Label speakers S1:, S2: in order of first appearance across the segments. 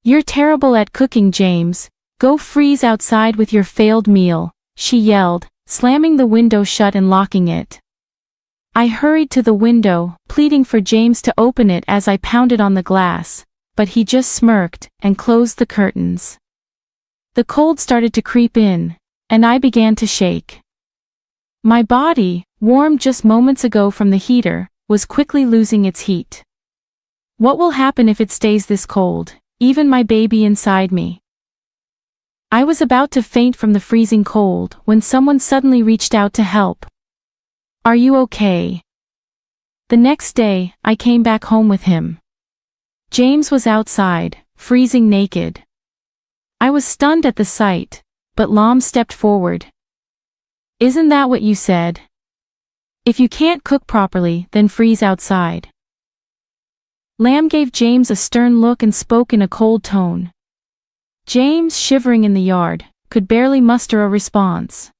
S1: "You're terrible at cooking, James. Go freeze outside with your failed meal," she yelled, slamming the window shut and locking it. I hurried to the window, pleading for James to open it as I pounded on the glass, but he just smirked and closed the curtains. The cold started to creep in, and I began to shake. My body, warm just moments ago from the heater, was quickly losing its heat. What will happen if it stays this cold, even my baby inside me? I was about to faint from the freezing cold when someone suddenly reached out to help. "Are you okay?" The next day, I came back home with him. James was outside, freezing naked. I was stunned at the sight, but Lam stepped forward. "Isn't that what you said? If you can't cook properly, then freeze outside." Lam gave James a stern look and spoke in a cold tone. James, shivering in the yard, could barely muster a response.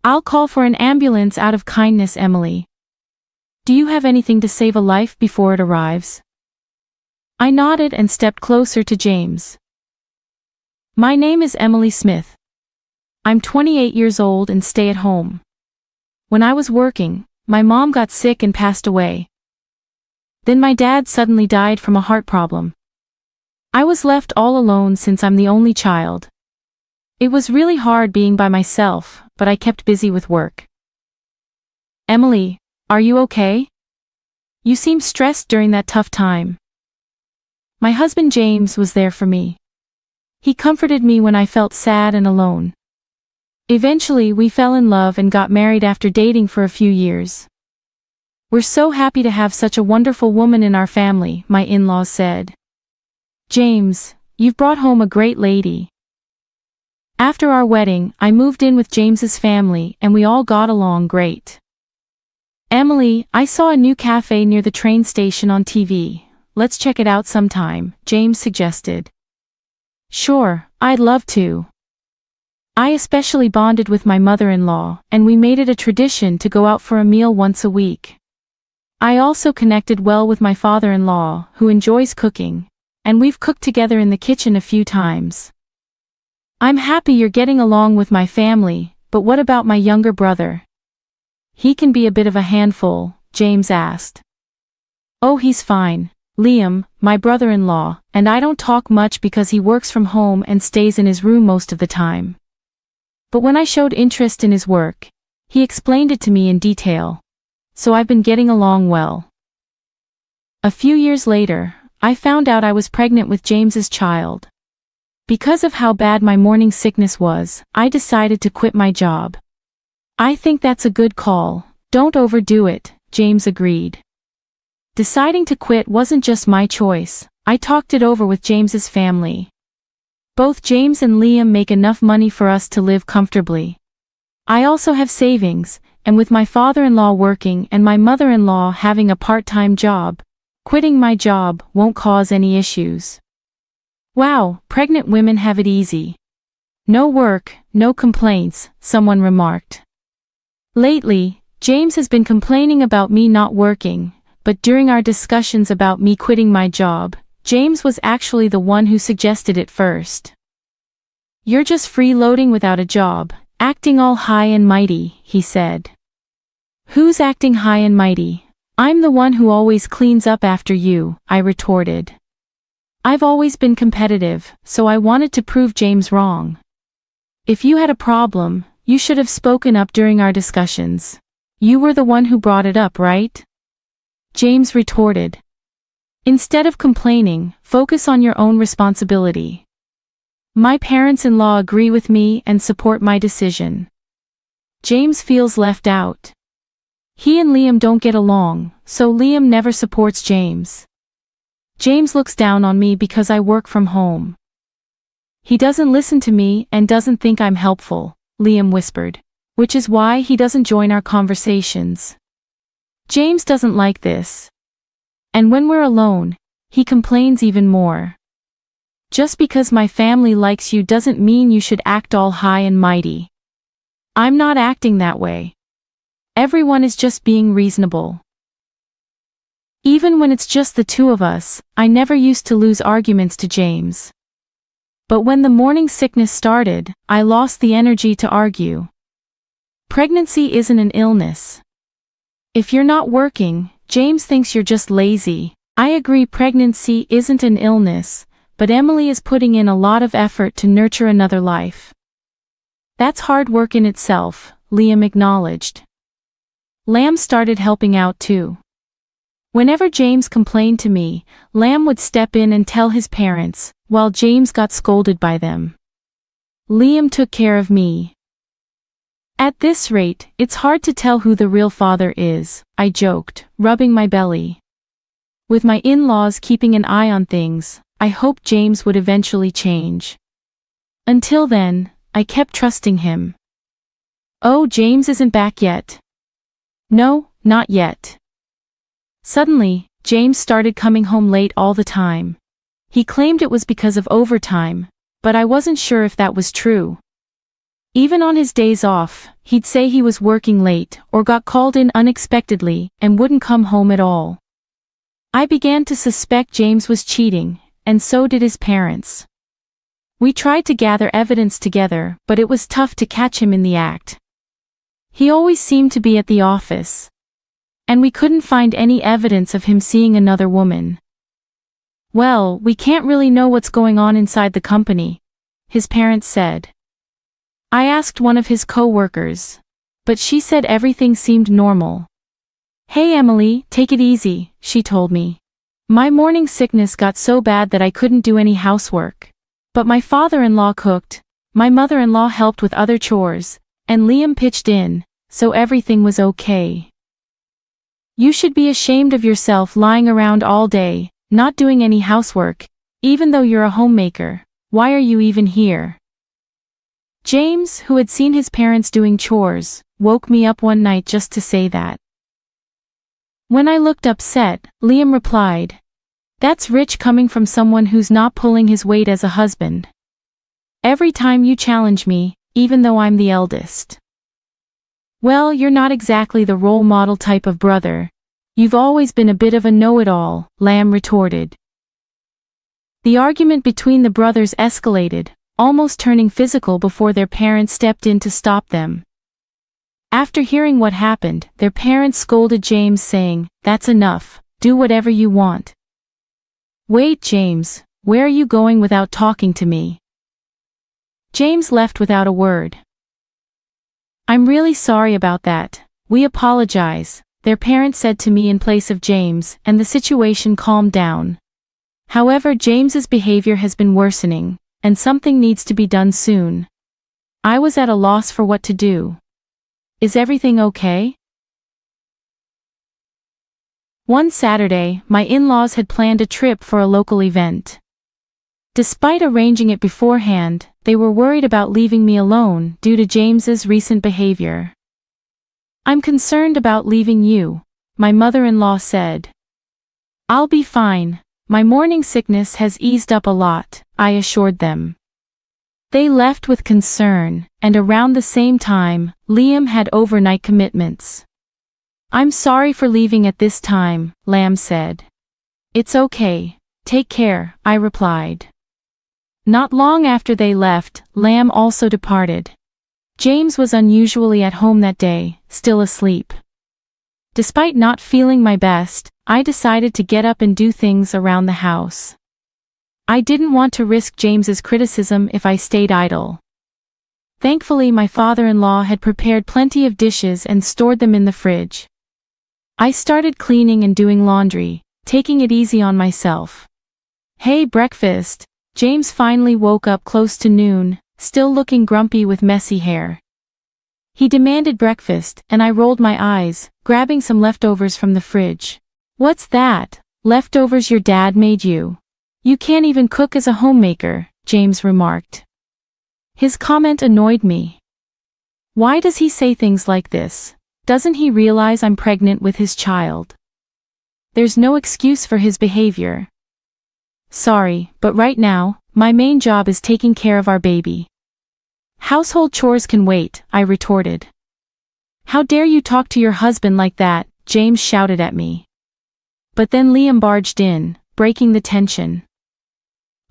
S1: "I'll call for an ambulance out of kindness, Emily. Do you have anything to save a life before it arrives?" I nodded and stepped closer to James. "My name is Emily Smith. I'm 28 years old and stay at home. When I was working, my mom got sick and passed away. Then my dad suddenly died from a heart problem. I was left all alone since I'm the only child. It was really hard being by myself, but I kept busy with work." "Emily, are you okay? You seem stressed during that tough time." My husband James was there for me. He comforted me when I felt sad and alone. Eventually we fell in love and got married after dating for a few years. "We're so happy to have such a wonderful woman in our family," my in-laws said. "James, you've brought home a great lady." After our wedding, I moved in with James's family and we all got along great. "Emily, I saw a new cafe near the train station on TV. Let's check it out sometime," James suggested. "Sure, I'd love to." I especially bonded with my mother-in-law, and we made it a tradition to go out for a meal once a week. I also connected well with my father-in-law, who enjoys cooking, and we've cooked together in the kitchen a few times. "I'm happy you're getting along with my family, but what about my younger brother? He can be a bit of a handful," James asked. "Oh, he's fine. Liam, my brother-in-law, and I don't talk much because he works from home and stays in his room most of the time. But when I showed interest in his work, he explained it to me in detail. So I've been getting along well." A few years later, I found out I was pregnant with James's child. Because of how bad my morning sickness was, I decided to quit my job. "I think that's a good call. Don't overdo it," James agreed. Deciding to quit wasn't just my choice, I talked it over with James's family. Both James and Liam make enough money for us to live comfortably. I also have savings, and with my father-in-law working and my mother-in-law having a part-time job, quitting my job won't cause any issues. "Wow, pregnant women have it easy. No work, no complaints," someone remarked. Lately, James has been complaining about me not working, but during our discussions about me quitting my job, James was actually the one who suggested it first. "You're just freeloading without a job, acting all high and mighty," he said. "Who's acting high and mighty? I'm the one who always cleans up after you," I retorted. I've always been competitive, so I wanted to prove James wrong. "If you had a problem, you should have spoken up during our discussions. You were the one who brought it up, right?" James retorted. "Instead of complaining, focus on your own responsibility. My parents-in-law agree with me and support my decision." James feels left out. He and Liam don't get along, so Liam never supports James. James looks down on me because I work from home. "He doesn't listen to me and doesn't think I'm helpful," Liam whispered, "which is why he doesn't join our conversations." James doesn't like this. And when we're alone, he complains even more. "Just because my family likes you doesn't mean you should act all high and mighty. I'm not acting that way. Everyone is just being reasonable." Even when it's just the two of us, I never used to lose arguments to James. But when the morning sickness started, I lost the energy to argue. Pregnancy isn't an illness. If you're not working, James thinks you're just lazy. I agree, pregnancy isn't an illness, but Emily is putting in a lot of effort to nurture another life. That's hard work in itself, Liam acknowledged. Lamb started helping out too. Whenever James complained to me, Lamb would step in and tell his parents, while James got scolded by them. Liam took care of me. At this rate, it's hard to tell who the real father is, I joked, rubbing my belly. With my in-laws keeping an eye on things, I hoped James would eventually change. Until then, I kept trusting him. Oh, James isn't back yet. No, not yet. Suddenly, James started coming home late all the time. He claimed it was because of overtime, but I wasn't sure if that was true. Even on his days off, he'd say he was working late or got called in unexpectedly and wouldn't come home at all. I began to suspect James was cheating, and so did his parents. We tried to gather evidence together, but it was tough to catch him in the act. He always seemed to be at the office, and we couldn't find any evidence of him seeing another woman. Well, we can't really know what's going on inside the company, his parents said. I asked one of his co-workers, but she said everything seemed normal. Hey Emily, take it easy, she told me. My morning sickness got so bad that I couldn't do any housework. But my father-in-law cooked, my mother-in-law helped with other chores, and Liam pitched in, so everything was okay. You should be ashamed of yourself lying around all day, not doing any housework, even though you're a homemaker. Why are you even here? James, who had seen his parents doing chores, woke me up one night just to say that. When I looked upset, Liam replied, "That's rich coming from someone who's not pulling his weight as a husband. Every time you challenge me, even though I'm the eldest." Well, you're not exactly the role model type of brother. You've always been a bit of a know-it-all, Lamb retorted. The argument between the brothers escalated, almost turning physical before their parents stepped in to stop them. After hearing what happened, their parents scolded James saying, "That's enough, do whatever you want." Wait, James, where are you going without talking to me? James left without a word. I'm really sorry about that. We apologize, their parents said to me in place of James, and the situation calmed down. However, James's behavior has been worsening, and something needs to be done soon. I was at a loss for what to do. Is everything okay? One Saturday, my in-laws had planned a trip for a local event. Despite arranging it beforehand, they were worried about leaving me alone due to James's recent behavior. I'm concerned about leaving you, my mother-in-law said. I'll be fine, my morning sickness has eased up a lot, I assured them. They left with concern, and around the same time, Liam had overnight commitments. I'm sorry for leaving at this time, Lamb said. It's okay, take care, I replied. Not long after they left, Lamb also departed. James was unusually at home that day, still asleep. Despite not feeling my best, I decided to get up and do things around the house. I didn't want to risk James's criticism if I stayed idle. Thankfully, my father-in-law had prepared plenty of dishes and stored them in the fridge. I started cleaning and doing laundry, taking it easy on myself. Hey, breakfast! James finally woke up close to noon, still looking grumpy with messy hair. He demanded breakfast, and I rolled my eyes, grabbing some leftovers from the fridge. What's that? Leftovers your dad made you? You can't even cook as a homemaker, James remarked. His comment annoyed me. Why does he say things like this? Doesn't he realize I'm pregnant with his child? There's no excuse for his behavior. Sorry, but right now, my main job is taking care of our baby. Household chores can wait, I retorted. How dare you talk to your husband like that, James shouted at me. But then Liam barged in, breaking the tension.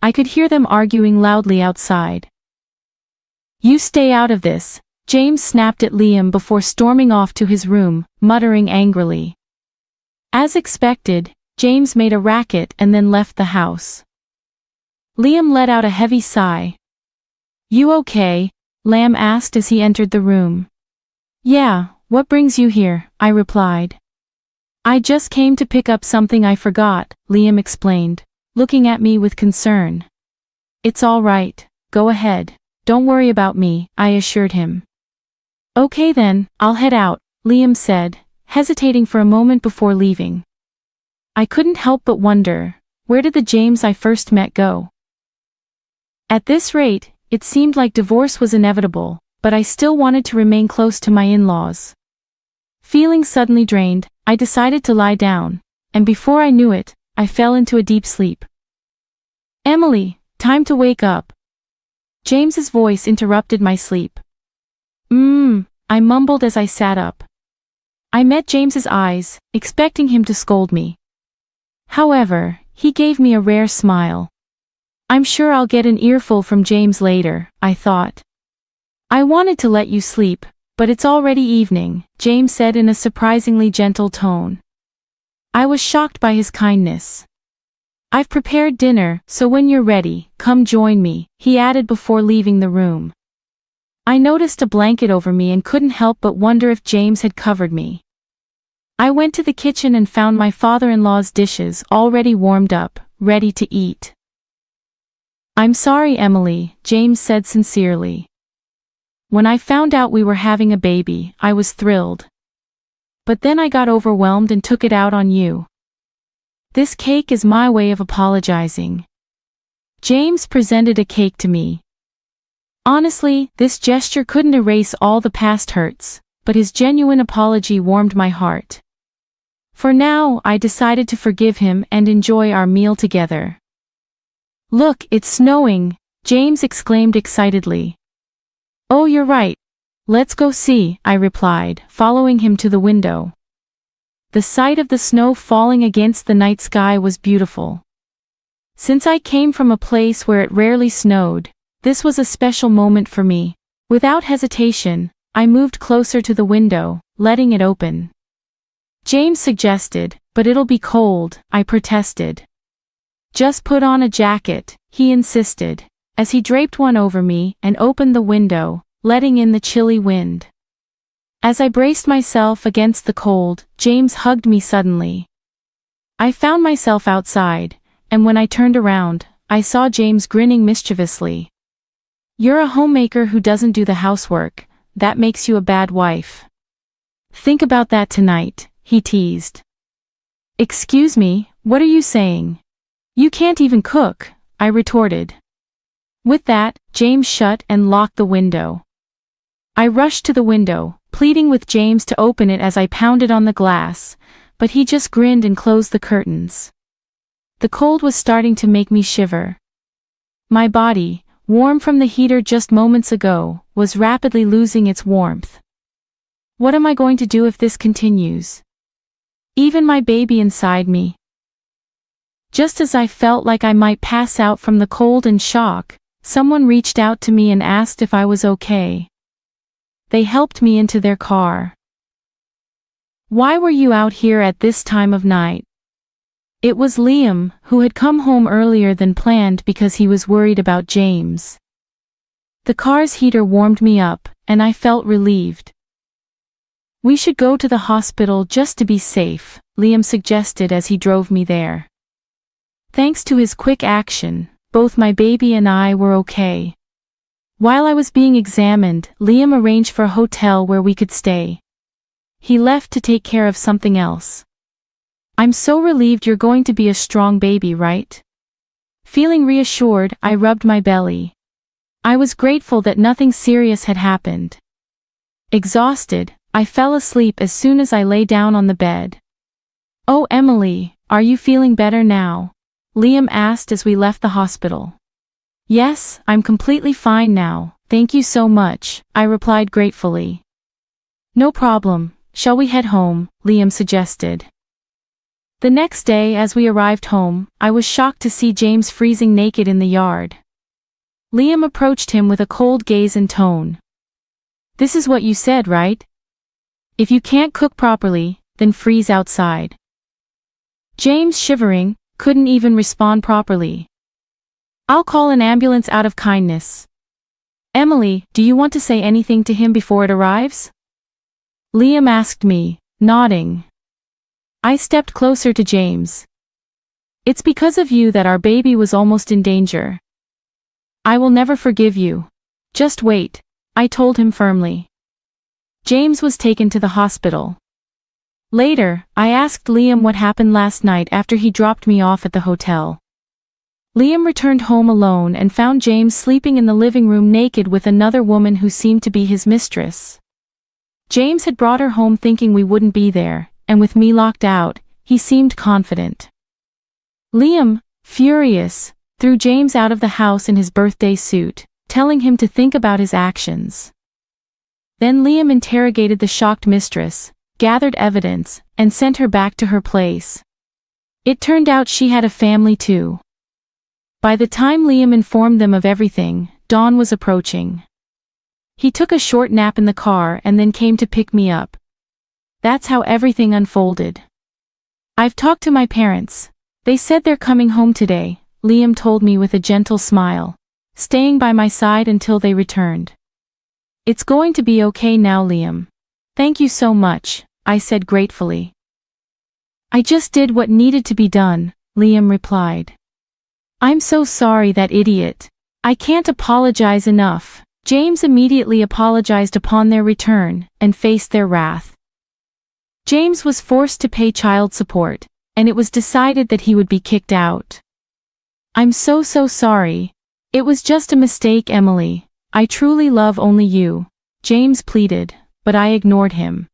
S1: I could hear them arguing loudly outside. You stay out of this, James snapped at Liam before storming off to his room, muttering angrily. As expected, James made a racket and then left the house. Liam let out a heavy sigh. You okay? Lamb asked as he entered the room. Yeah, what brings you here? I replied. I just came to pick up something I forgot, Liam explained, looking at me with concern. It's all right, go ahead, don't worry about me, I assured him. Okay then, I'll head out, Liam said, hesitating for a moment before leaving. I couldn't help but wonder, where did the James I first met go? At this rate, it seemed like divorce was inevitable, but I still wanted to remain close to my in-laws. Feeling suddenly drained, I decided to lie down, and before I knew it, I fell into a deep sleep. Emily, time to wake up. James's voice interrupted my sleep. I mumbled as I sat up. I met James's eyes, expecting him to scold me. However, he gave me a rare smile. I'm sure I'll get an earful from James later, I thought. I wanted to let you sleep, but it's already evening, James said in a surprisingly gentle tone. I was shocked by his kindness. I've prepared dinner, so when you're ready, come join me, he added before leaving the room. I noticed a blanket over me and couldn't help but wonder if James had covered me. I went to the kitchen and found my father-in-law's dishes already warmed up, ready to eat. I'm sorry, Emily, James said sincerely. When I found out we were having a baby, I was thrilled. But then I got overwhelmed and took it out on you. This cake is my way of apologizing. James presented a cake to me. Honestly, this gesture couldn't erase all the past hurts, but his genuine apology warmed my heart. For now, I decided to forgive him and enjoy our meal together. Look, it's snowing, James exclaimed excitedly. Oh, you're right. Let's go see, I replied, following him to the window. The sight of the snow falling against the night sky was beautiful. Since I came from a place where it rarely snowed, this was a special moment for me. Without hesitation, I moved closer to the window, letting it open. James suggested, but it'll be cold, I protested. Just put on a jacket, he insisted, as he draped one over me and opened the window, letting in the chilly wind. As I braced myself against the cold, James hugged me suddenly. I found myself outside, and when I turned around, I saw James grinning mischievously. You're a homemaker who doesn't do the housework, that makes you a bad wife. Think about that tonight, he teased. Excuse me, what are you saying? You can't even cook, I retorted. With that, James shut and locked the window. I rushed to the window, pleading with James to open it as I pounded on the glass, but he just grinned and closed the curtains. The cold was starting to make me shiver. My body, warm from the heater just moments ago, was rapidly losing its warmth. What am I going to do if this continues? Even my baby inside me. Just as I felt like I might pass out from the cold and shock, someone reached out to me and asked if I was okay. They helped me into their car. Why were you out here at this time of night? It was Liam, who had come home earlier than planned because he was worried about James. The car's heater warmed me up, and I felt relieved. We should go to the hospital just to be safe, Liam suggested as he drove me there. Thanks to his quick action, both my baby and I were okay. While I was being examined, Liam arranged for a hotel where we could stay. He left to take care of something else. I'm so relieved you're going to be a strong baby, right? Feeling reassured, I rubbed my belly. I was grateful that nothing serious had happened. Exhausted, I fell asleep as soon as I lay down on the bed. Oh, Emily, are you feeling better now? Liam asked as we left the hospital. Yes, I'm completely fine now, thank you so much, I replied gratefully. No problem, shall we head home? Liam suggested. The next day as we arrived home, I was shocked to see James freezing naked in the yard. Liam approached him with a cold gaze and tone. "This is what you said, right? If you can't cook properly, then freeze outside." James, shivering, couldn't even respond properly. "I'll call an ambulance out of kindness. Emily, do you want to say anything to him before it arrives?" Liam asked me, nodding. I stepped closer to James. "It's because of you that our baby was almost in danger. I will never forgive you. Just wait," I told him firmly. James was taken to the hospital. Later, I asked Liam what happened last night after he dropped me off at the hotel. Liam returned home alone and found James sleeping in the living room naked with another woman who seemed to be his mistress. James had brought her home thinking we wouldn't be there, and with me locked out, he seemed confident. Liam, furious, threw James out of the house in his birthday suit, telling him to think about his actions. Then Liam interrogated the shocked mistress, gathered evidence, and sent her back to her place. It turned out she had a family too. By the time Liam informed them of everything, dawn was approaching. He took a short nap in the car and then came to pick me up. That's how everything unfolded. "I've talked to my parents. They said they're coming home today," Liam told me with a gentle smile, staying by my side until they returned. "It's going to be okay now, Liam. Thank you so much," I said gratefully. "I just did what needed to be done," Liam replied. "I'm so sorry, that idiot. I can't apologize enough." James immediately apologized upon their return, and faced their wrath. James was forced to pay child support, and it was decided that he would be kicked out. "I'm so sorry. It was just a mistake, Emily. I truly love only you," James pleaded, but I ignored him.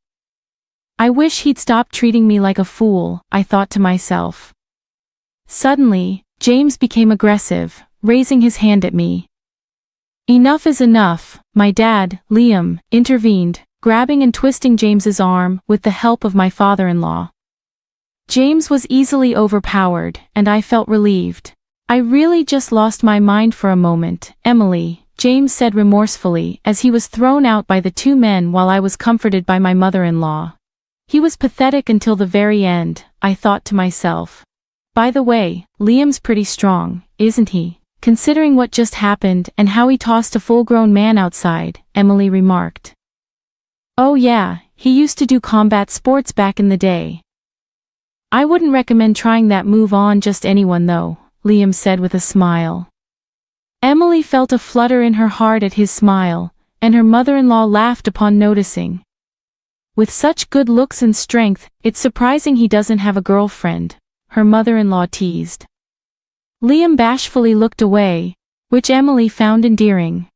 S1: I wish he'd stop treating me like a fool, I thought to myself. Suddenly, James became aggressive, raising his hand at me. "Enough is enough," my dad, Liam, intervened, grabbing and twisting James's arm with the help of my father-in-law. James was easily overpowered, and I felt relieved. "I really just lost my mind for a moment, Emily," James said remorsefully as he was thrown out by the two men while I was comforted by my mother-in-law. He was pathetic until the very end, I thought to myself. By the way, Liam's pretty strong, isn't he? Considering what just happened and how he tossed a full-grown man outside, Emily remarked. "Oh yeah, he used to do combat sports back in the day." "I wouldn't recommend trying that move on just anyone though," Liam said with a smile. Emily felt a flutter in her heart at his smile, and her mother-in-law laughed upon noticing. "With such good looks and strength, it's surprising he doesn't have a girlfriend," her mother-in-law teased. Liam bashfully looked away, which Emily found endearing.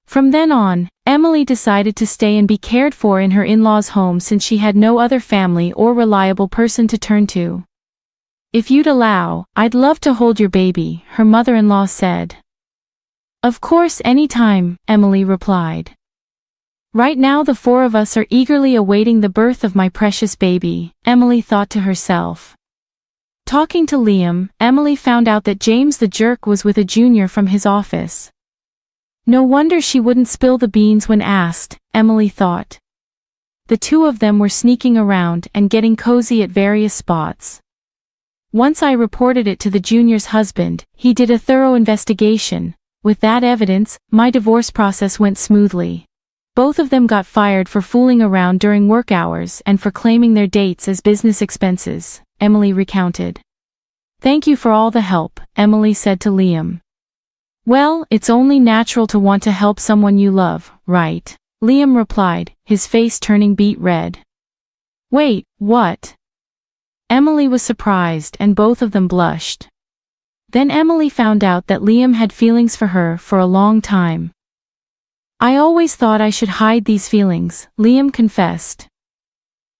S1: From then on, Emily decided to stay and be cared for in her in-laws' home since she had no other family or reliable person to turn to. "If you'd allow, I'd love to hold your baby," her mother-in-law said. "Of course, anytime," Emily replied. "Right now the four of us are eagerly awaiting the birth of my precious baby," Emily thought to herself. Talking to Liam, Emily found out that James the jerk was with a junior from his office. No wonder she wouldn't spill the beans when asked, Emily thought. The two of them were sneaking around and getting cozy at various spots. Once I reported it to the junior's husband, he did a thorough investigation. With that evidence, my divorce process went smoothly. Both of them got fired for fooling around during work hours and for claiming their dates as business expenses, Emily recounted. "Thank you for all the help," Emily said to Liam. "Well, it's only natural to want to help someone you love, right?" Liam replied, his face turning beet red. "Wait, what?" Emily was surprised and both of them blushed. Then Emily found out that Liam had feelings for her for a long time. "I always thought I should hide these feelings," Liam confessed.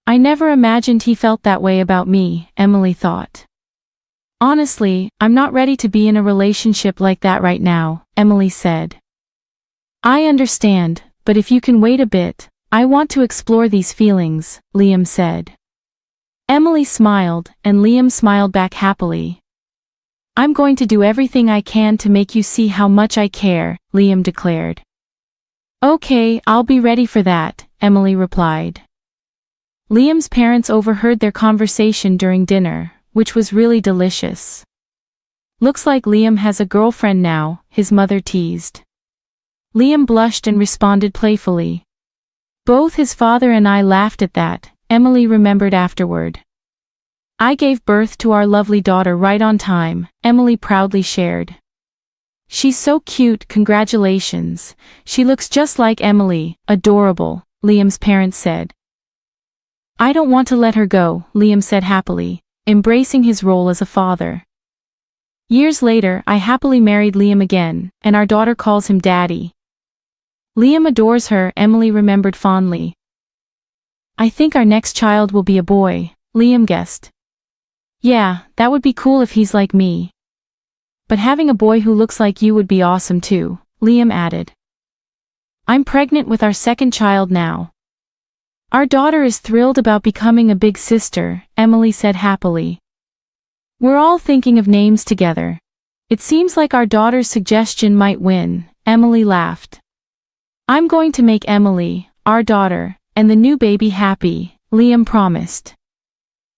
S1: "I never imagined he felt that way about me," Emily thought. "Honestly, I'm not ready to be in a relationship like that right now," Emily said. "I understand, but if you can wait a bit, I want to explore these feelings," Liam said. Emily smiled, and Liam smiled back happily. I'm going to do everything I can to make you see how much I care, Liam declared. Okay, I'll be ready for that, Emily replied. Liam's parents overheard their conversation during dinner, which was really delicious. Looks like Liam has a girlfriend now, his mother teased. Liam blushed and responded playfully. Both his father and I laughed at that, Emily remembered afterward. I gave birth to our lovely daughter right on time, Emily proudly shared. She's so cute, congratulations. She looks just like Emily, adorable, Liam's parents said. I don't want to let her go, Liam said happily, embracing his role as a father. Years later, I happily married Liam again, and our daughter calls him Daddy. Liam adores her, Emily remembered fondly. I think our next child will be a boy, Liam guessed. Yeah, that would be cool if he's like me. But having a boy who looks like you would be awesome too, Liam added. I'm pregnant with our second child now. Our daughter is thrilled about becoming a big sister, Emily said happily. We're all thinking of names together. It seems like our daughter's suggestion might win, Emily laughed. I'm going to make Emily, our daughter, and the new baby happy, Liam promised.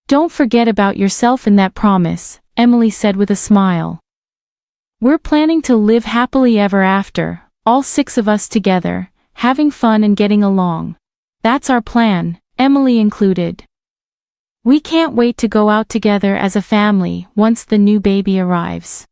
S1: Don't forget about yourself in that promise, Emily said with a smile. We're planning to live happily ever after, all 6 of us together, having fun and getting along. That's our plan, Emily included. We can't wait to go out together as a family once the new baby arrives.